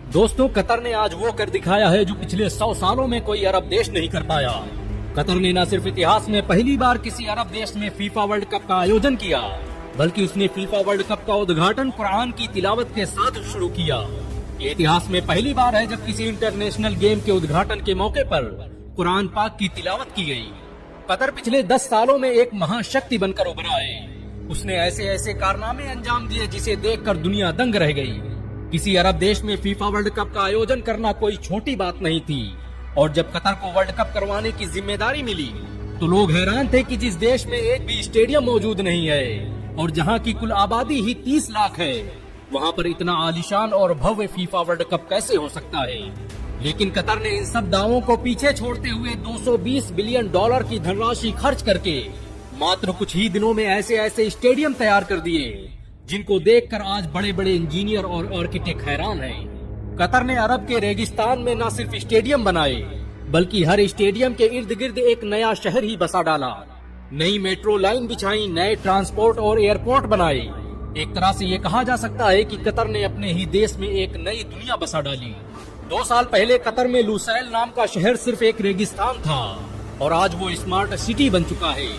दोस्तों, कतर ने आज वो कर दिखाया है जो पिछले 100 सालों में कोई अरब देश नहीं कर पाया। कतर ने न सिर्फ इतिहास में पहली बार किसी अरब देश में फीफा वर्ल्ड कप का आयोजन किया, बल्कि उसने फीफा वर्ल्ड कप का उद्घाटन कुरान की तिलावत के साथ शुरू किया। ये इतिहास में पहली बार है जब किसी इंटरनेशनल गेम के उद्घाटन के मौके पर कुरान पाक की तिलावत की गई। कतर पिछले 10 सालों में एक महाशक्ति बनकर उभरा है। उसने ऐसे ऐसे कारनामे अंजाम दिए जिसे देखकर दुनिया दंग रह गई। किसी अरब देश में फीफा वर्ल्ड कप का आयोजन करना कोई छोटी बात नहीं थी, और जब कतर को वर्ल्ड कप करवाने की जिम्मेदारी मिली तो लोग हैरान थे कि जिस देश में एक भी स्टेडियम मौजूद नहीं है और जहां की कुल आबादी ही 30 लाख है, वहां पर इतना आलीशान और भव्य फीफा वर्ल्ड कप कैसे हो सकता है। लेकिन कतर ने इन सब दावों को पीछे छोड़ते हुए $220 बिलियन की धनराशि खर्च करके मात्र कुछ ही दिनों में ऐसे ऐसे स्टेडियम तैयार कर दिए जिनको देखकर आज बड़े बड़े इंजीनियर और आर्किटेक्ट हैरान हैं। कतर ने अरब के रेगिस्तान में न सिर्फ स्टेडियम बनाए, बल्कि हर स्टेडियम के इर्द गिर्द एक नया शहर ही बसा डाला। नई मेट्रो लाइन बिछाई, नए ट्रांसपोर्ट और एयरपोर्ट बनाए। एक तरह से ये कहा जा सकता है कि कतर ने अपने ही देश में एक नई दुनिया बसा डाली। 2 साल पहले कतर में लुसैल नाम का शहर सिर्फ एक रेगिस्तान था और आज वो स्मार्ट सिटी बन चुका है।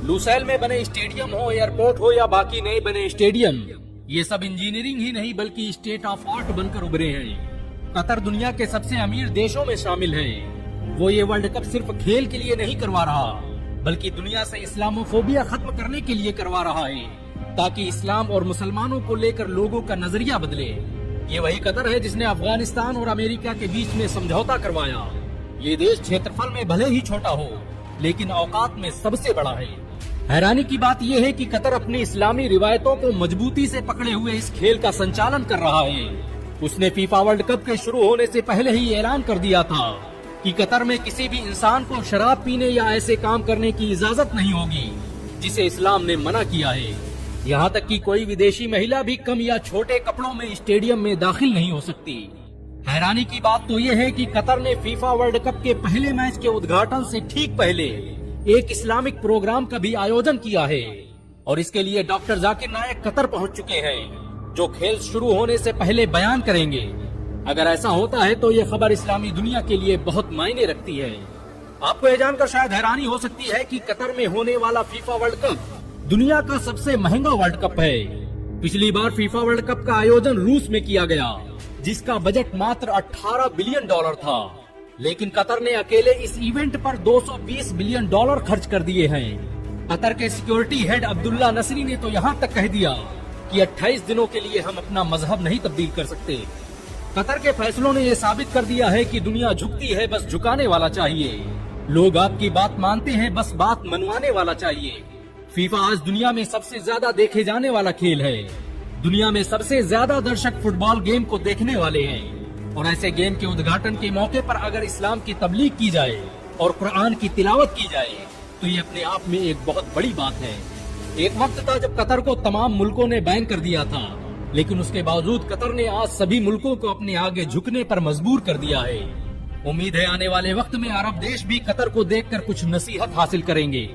लुसैल में बने स्टेडियम हो, एयरपोर्ट हो या बाकी नए बने स्टेडियम, ये सब इंजीनियरिंग ही नहीं बल्कि स्टेट ऑफ आर्ट बनकर उभरे हैं। कतर दुनिया के सबसे अमीर देशों में शामिल है। वो ये वर्ल्ड कप सिर्फ खेल के लिए नहीं करवा रहा, बल्कि दुनिया से इस्लामोफोबिया खत्म करने के लिए करवा रहा है, ताकि इस्लाम और मुसलमानों को लेकर लोगों का नजरिया बदले। ये वही कतर है जिसने अफगानिस्तान और अमेरिका के बीच में समझौता करवाया। ये देश क्षेत्रफल में भले ही छोटा हो, लेकिन औकात में सबसे बड़ा है। हैरानी की बात यह है कि कतर अपनी इस्लामी रिवायतों को मजबूती से पकड़े हुए इस खेल का संचालन कर रहा है। उसने फीफा वर्ल्ड कप के शुरू होने से पहले ही ऐलान कर दिया था कि कतर में किसी भी इंसान को शराब पीने या ऐसे काम करने की इजाजत नहीं होगी जिसे इस्लाम ने मना किया है। यहाँ तक कि कोई विदेशी महिला भी कम या छोटे कपड़ों में स्टेडियम में दाखिल नहीं हो सकती। हैरानी की बात तो यह है कि कतर ने फीफा वर्ल्ड कप के पहले मैच के उद्घाटन से ठीक पहले एक इस्लामिक प्रोग्राम का भी आयोजन किया है, और इसके लिए डॉक्टर जाकिर नायक कतर पहुंच चुके हैं, जो खेल शुरू होने से पहले बयान करेंगे। अगर ऐसा होता है तो ये खबर इस्लामी दुनिया के लिए बहुत मायने रखती है। आपको यह जानकर शायद हैरानी हो सकती है कि कतर में होने वाला फीफा वर्ल्ड कप दुनिया का सबसे महंगा वर्ल्ड कप है। पिछली बार फीफा वर्ल्ड कप का आयोजन रूस में किया गया, जिसका बजट मात्र $18 बिलियन था, लेकिन कतर ने अकेले इस इवेंट पर $220 बिलियन खर्च कर दिए हैं। कतर के सिक्योरिटी हेड अब्दुल्ला नसरी ने तो यहाँ तक कह दिया कि 28 दिनों के लिए हम अपना मजहब नहीं तब्दील कर सकते। कतर के फैसलों ने यह साबित कर दिया है कि दुनिया झुकती है, बस झुकाने वाला चाहिए। लोग आपकी बात मानते हैं, बस बात मनवाने वाला चाहिए। फीफा आज दुनिया में सबसे ज्यादा देखे जाने वाला खेल है। दुनिया में सबसे ज्यादा दर्शक फुटबॉल गेम को देखने वाले हैं, और ऐसे गेम के उद्घाटन के मौके पर अगर इस्लाम की तबलीग की जाए और कुरान की तिलावत की जाए तो ये अपने आप में एक बहुत बड़ी बात है। एक वक्त था जब कतर को तमाम मुल्कों ने बैन कर दिया था, लेकिन उसके बावजूद कतर ने आज सभी मुल्कों को अपने आगे झुकने पर मजबूर कर दिया है। उम्मीद है आने वाले वक्त में अरब देश भी कतर को देखकर कुछ नसीहत हासिल करेंगे।